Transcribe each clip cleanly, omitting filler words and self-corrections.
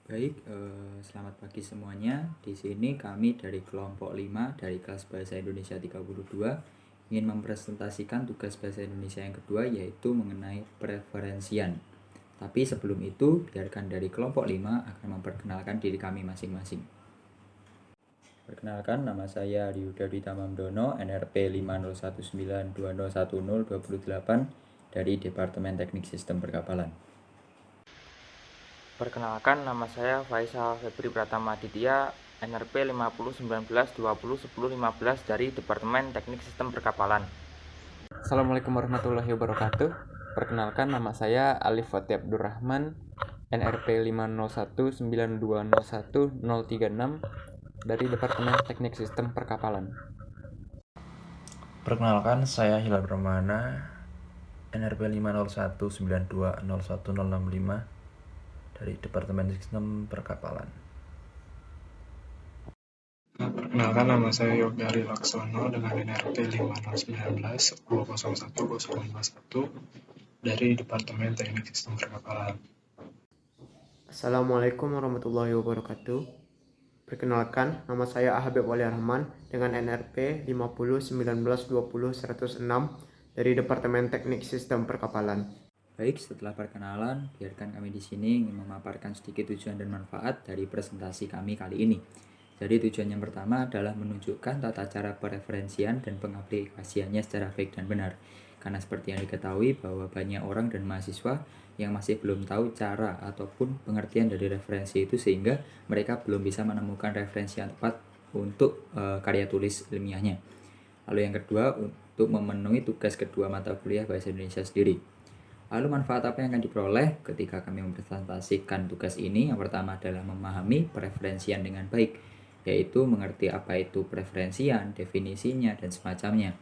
Selamat pagi semuanya. Di sini kami dari kelompok 5 dari kelas Bahasa Indonesia 32 ingin mempresentasikan tugas Bahasa Indonesia yang kedua, yaitu mengenai preferensian. Tapi sebelum itu, biarkan dari kelompok 5 akan memperkenalkan diri kami masing-masing. Perkenalkan, nama saya Ryuda Dwi Tamamdono, NRP 50192011028 dari Departemen Teknik Sistem Perkapalan. Perkenalkan, nama saya Faisal Febri Pratama Aditya, NRP 5019201015 dari Departemen Teknik Sistem Perkapalan. Assalamualaikum warahmatullahi wabarakatuh. Perkenalkan, nama saya Alif Fatih Abdurrahman, NRP 50192011036 dari Departemen Teknik Sistem Perkapalan. Perkenalkan, saya Hilal Permana, NRP 501920165 dari Departemen Sistem Perkapalan. Perkenalkan, nama saya Yoga Ari Laksono dengan NRP 501920011051 dari Departemen Teknik Sistem Perkapalan. Assalamualaikum warahmatullahi wabarakatuh. Perkenalkan, nama saya Habib Wali Rahman dengan NRP 5019200106 dari Departemen Teknik Sistem Perkapalan. Baik, setelah perkenalan, biarkan kami di sini ingin memaparkan sedikit tujuan dan manfaat dari presentasi kami kali ini. Jadi tujuan yang pertama adalah menunjukkan tata cara pereferensian dan pengaplikasiannya secara baik dan benar. Karena seperti yang diketahui bahwa banyak orang dan mahasiswa yang masih belum tahu cara ataupun pengertian dari referensi itu, sehingga mereka belum bisa menemukan referensi yang tepat untuk karya tulis ilmiahnya. Lalu yang kedua, untuk memenuhi tugas kedua mata kuliah Bahasa Indonesia sendiri. Lalu manfaat apa yang akan diperoleh ketika kami mempresentasikan tugas ini? Yang pertama adalah memahami preferensian dengan baik, yaitu mengerti apa itu preferensian, definisinya, dan semacamnya.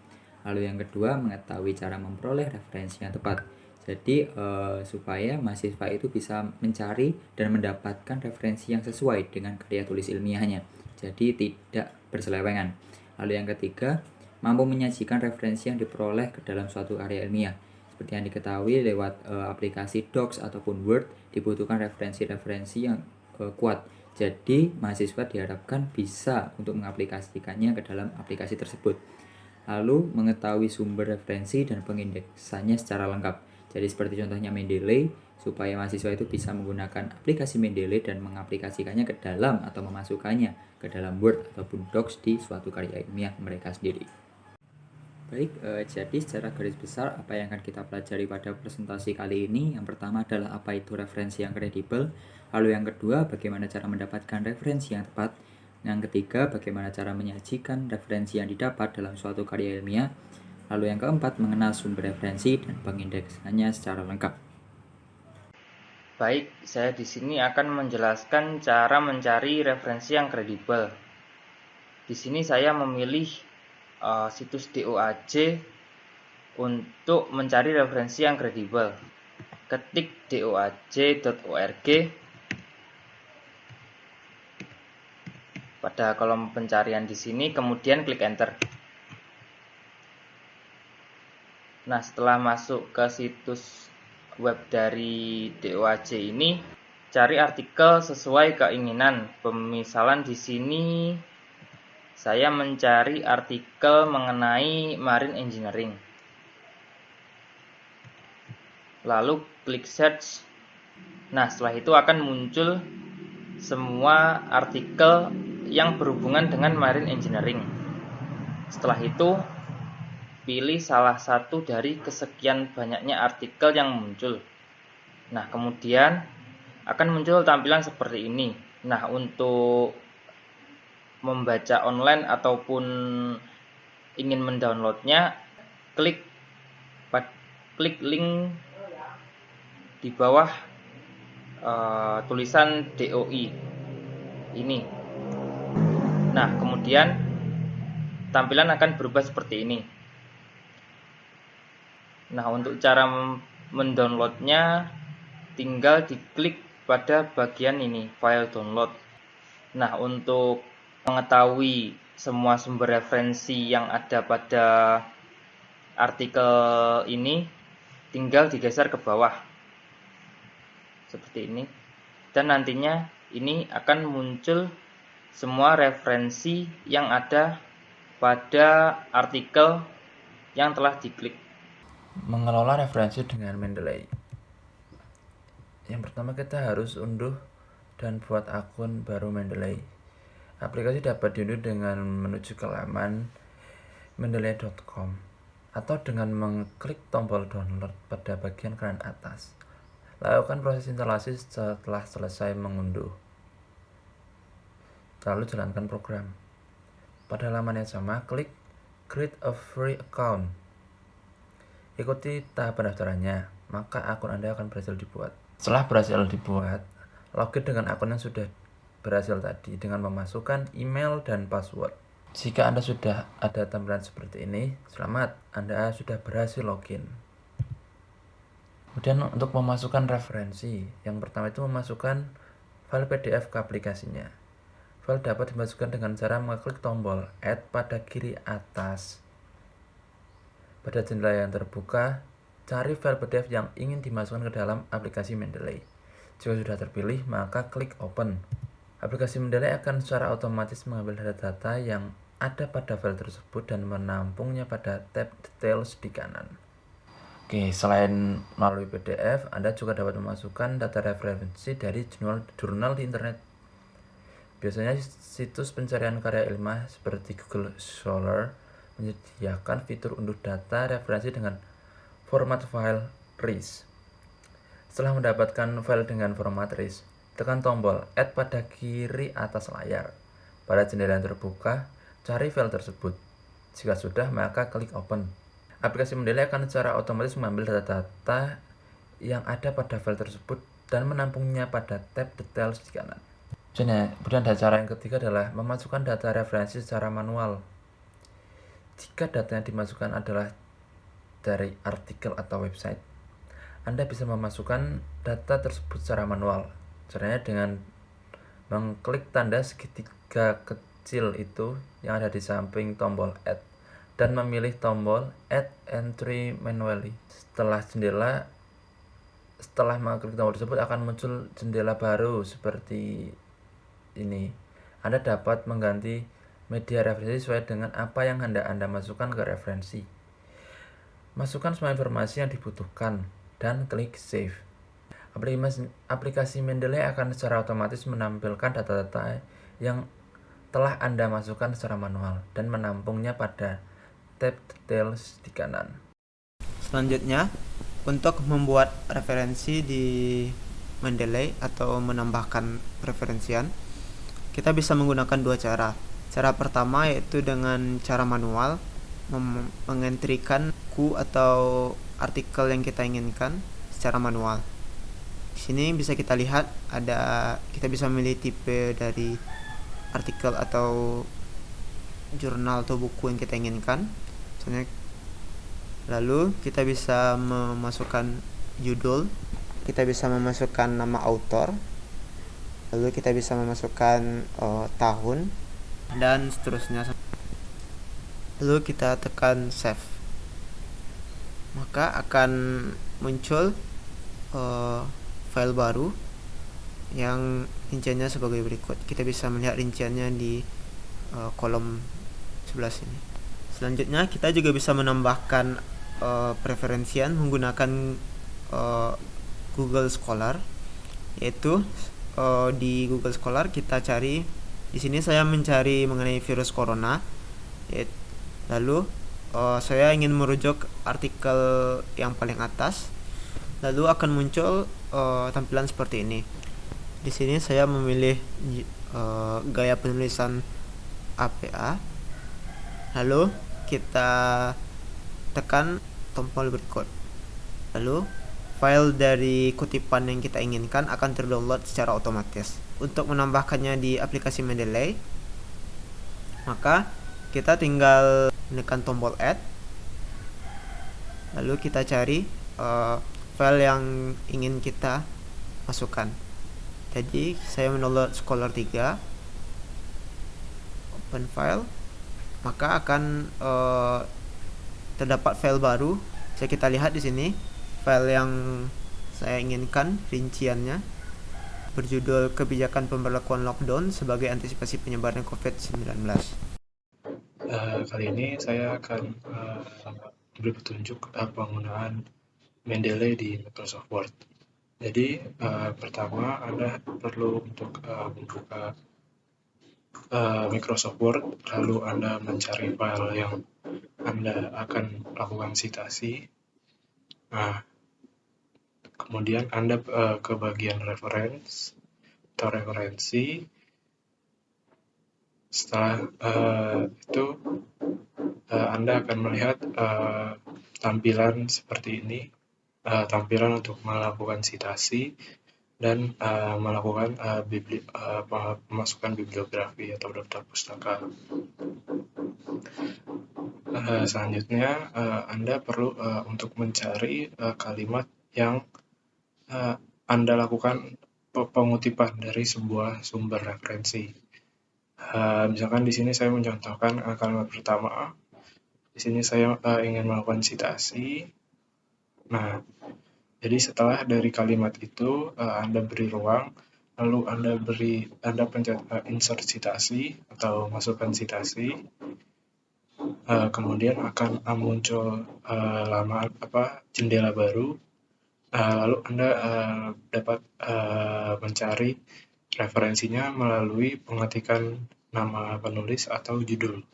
Lalu yang kedua, mengetahui cara memperoleh referensi yang tepat. Jadi supaya mahasiswa itu bisa mencari dan mendapatkan referensi yang sesuai dengan karya tulis ilmiahnya. Jadi tidak berselewengan. Lalu yang ketiga, mampu menyajikan referensi yang diperoleh ke dalam suatu karya ilmiah. Seperti yang diketahui, lewat aplikasi Docs ataupun Word dibutuhkan referensi-referensi yang kuat. Jadi mahasiswa diharapkan bisa untuk mengaplikasikannya ke dalam aplikasi tersebut. Lalu mengetahui sumber referensi dan pengindeksannya secara lengkap. Jadi seperti contohnya Mendeley, supaya mahasiswa itu bisa menggunakan aplikasi Mendeley dan mengaplikasikannya ke dalam atau memasukkannya ke dalam Word ataupun Docs di suatu karya ilmiah mereka sendiri. Baik, jadi secara garis besar apa yang akan kita pelajari pada presentasi kali ini? Yang pertama adalah apa itu referensi yang kredibel. Lalu yang kedua, bagaimana cara mendapatkan referensi yang tepat. Yang ketiga, bagaimana cara menyajikan referensi yang didapat dalam suatu karya ilmiah. Lalu yang keempat, mengenal sumber referensi dan pengindeksannya secara lengkap. Baik, saya di sini akan menjelaskan cara mencari referensi yang kredibel. Di sini saya memilih situs DOAJ untuk mencari referensi yang kredibel. Ketik doaj.org pada kolom pencarian di sini, kemudian klik enter. Nah, setelah masuk ke situs web dari DOAJ ini, cari artikel sesuai keinginan. Pemisalan di sini saya mencari artikel mengenai marine engineering. Lalu klik search. Nah, setelah itu akan muncul semua artikel yang berhubungan dengan marine engineering. Setelah itu, pilih salah satu dari kesekian banyaknya artikel yang muncul. Nah, kemudian akan muncul tampilan seperti ini. Nah, untuk membaca online ataupun ingin mendownloadnya, klik link di bawah tulisan DOI ini. Nah, kemudian tampilan akan berubah seperti ini. Nah, untuk cara mendownloadnya, tinggal diklik pada bagian ini, file download. Nah, untuk mengetahui semua sumber referensi yang ada pada artikel ini, tinggal digeser ke bawah seperti ini, dan nantinya ini akan muncul semua referensi yang ada pada artikel yang telah diklik. Mengelola referensi dengan Mendeley. Yang pertama, kita harus unduh dan buat akun baru Mendeley. Aplikasi dapat diunduh dengan menuju ke laman mendeley.com atau dengan mengklik tombol download pada bagian kanan atas. Lakukan proses instalasi setelah selesai mengunduh. Lalu jalankan program. Pada halaman yang sama, klik Create a Free Account. Ikuti tahap pendaftarannya, maka akun Anda akan berhasil dibuat. Setelah berhasil dibuat, login dengan akun yang sudah berhasil tadi dengan memasukkan email dan password. Jika Anda sudah ada tampilan seperti ini, selamat, Anda sudah berhasil login. Kemudian untuk memasukkan referensi, yang pertama itu memasukkan file PDF ke aplikasinya. File dapat dimasukkan dengan cara mengklik tombol Add pada kiri atas. Pada jendela yang terbuka, cari file PDF yang ingin dimasukkan ke dalam aplikasi Mendeley. Jika sudah terpilih, maka klik Open. Aplikasi Mendeley akan secara otomatis mengambil data-data yang ada pada file tersebut dan menampungnya pada tab Details di kanan. Oke, selain melalui PDF, Anda juga dapat memasukkan data referensi dari jurnal di internet. Biasanya situs pencarian karya ilmiah seperti Google Scholar menyediakan fitur unduh data referensi dengan format file RIS. Setelah mendapatkan file dengan format RIS, tekan tombol Add pada kiri atas layar. Pada jendela yang terbuka, cari file tersebut. Jika sudah, maka klik Open. Aplikasi Mendeley akan secara otomatis mengambil data-data yang ada pada file tersebut dan menampungnya pada tab Details di kanan. Kemudian ada cara yang ketiga adalah memasukkan data referensi secara manual. Jika data yang dimasukkan adalah dari artikel atau website, Anda bisa memasukkan data tersebut secara manual. Caranya dengan mengklik tanda segitiga kecil itu yang ada di samping tombol Add dan memilih tombol Add Entry Manually. Setelah mengklik tombol tersebut akan muncul jendela baru seperti ini. Anda dapat mengganti media referensi sesuai dengan apa yang Anda masukkan ke referensi. Masukkan semua informasi yang dibutuhkan dan klik Save. Aplikasi Mendeley akan secara otomatis menampilkan data-data yang telah Anda masukkan secara manual dan menampungnya pada tab Details di kanan. Selanjutnya, untuk membuat referensi di Mendeley atau menambahkan referensian, kita bisa menggunakan dua cara. Cara pertama yaitu dengan cara manual, mengentrikan buku atau artikel yang kita inginkan secara manual. Di sini bisa kita lihat kita bisa memilih tipe dari artikel atau jurnal atau buku yang kita inginkan. Lalu kita bisa memasukkan judul, kita bisa memasukkan nama author, lalu kita bisa memasukkan tahun dan seterusnya. Lalu kita tekan save, maka akan muncul file baru yang rinciannya sebagai berikut. Kita bisa melihat rinciannya di kolom sebelah sini. Selanjutnya kita juga bisa menambahkan preferensian menggunakan Google Scholar, yaitu di Google Scholar kita cari, di sini saya mencari mengenai virus corona, lalu saya ingin merujuk artikel yang paling atas, lalu akan muncul tampilan seperti ini. Di sini saya memilih gaya penulisan APA, lalu kita tekan tombol berikut, lalu file dari kutipan yang kita inginkan akan terdownload secara otomatis. Untuk menambahkannya di aplikasi Mendeley, maka kita tinggal menekan tombol Add, lalu kita cari file yang ingin kita masukkan. Jadi saya mendownload Scholar 3, open file, maka akan terdapat file baru. Bisa kita lihat di sini file yang saya inginkan rinciannya. berjudul Kebijakan Pemberlakuan Lockdown sebagai Antisipasi Penyebaran COVID-19. Kali ini saya akan beri petunjuk penggunaan Mendeley di Microsoft Word. Jadi pertama Anda perlu untuk membuka Microsoft Word, lalu Anda mencari file yang Anda akan lakukan citasi. Nah, kemudian Anda ke bagian reference atau referensi. Setelah itu Anda akan melihat tampilan seperti ini, tampilan untuk melakukan citasi dan melakukan pemasukan bibliografi atau daftar pustaka. Selanjutnya Anda perlu untuk mencari kalimat yang Anda lakukan pengutipan dari sebuah sumber referensi. Misalkan di sini saya mencontohkan kalimat pertama. Di sini saya ingin melakukan citasi. Nah, jadi setelah dari kalimat itu Anda beri ruang, lalu Anda pencet insert citasi atau masukkan citasi. Kemudian akan muncul jendela baru. Lalu Anda dapat mencari referensinya melalui pengetikan nama penulis atau judul.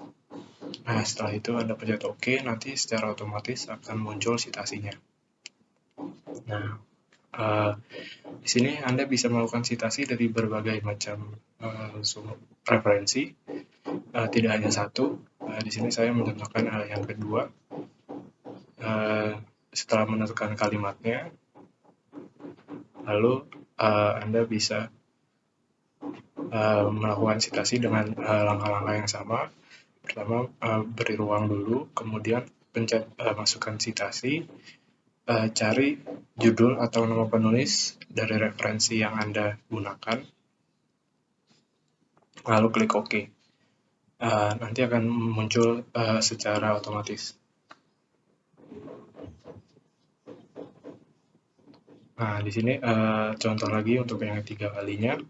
Nah, setelah itu Anda pencet OK, nanti secara otomatis akan muncul citasinya. Nah, di sini Anda bisa melakukan citasi dari berbagai macam referensi, tidak hanya satu. Di sini saya mencontohkan yang kedua. Setelah menentukan kalimatnya, lalu Anda bisa melakukan citasi dengan langkah-langkah yang sama. Pertama, beri ruang dulu, kemudian pencet masukkan citasi, cari judul atau nama penulis dari referensi yang Anda gunakan, lalu klik OK. Nanti akan muncul secara otomatis. Nah, di sini contoh lagi untuk yang ketiga kalinya.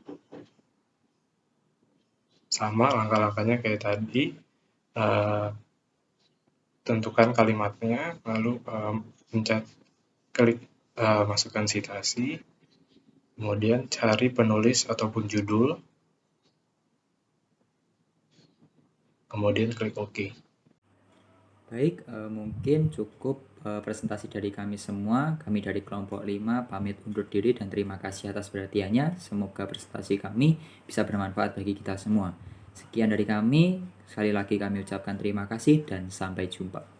Sama langkah-langkahnya kayak tadi. Tentukan kalimatnya, lalu pencet klik masukkan citasi, kemudian cari penulis ataupun judul, kemudian klik OK. Baik, mungkin cukup presentasi dari kami semua. Kami dari kelompok 5 pamit undur diri dan terima kasih atas perhatiannya. Semoga presentasi kami bisa bermanfaat bagi kita semua. Sekian dari kami, sekali lagi kami ucapkan terima kasih dan sampai jumpa.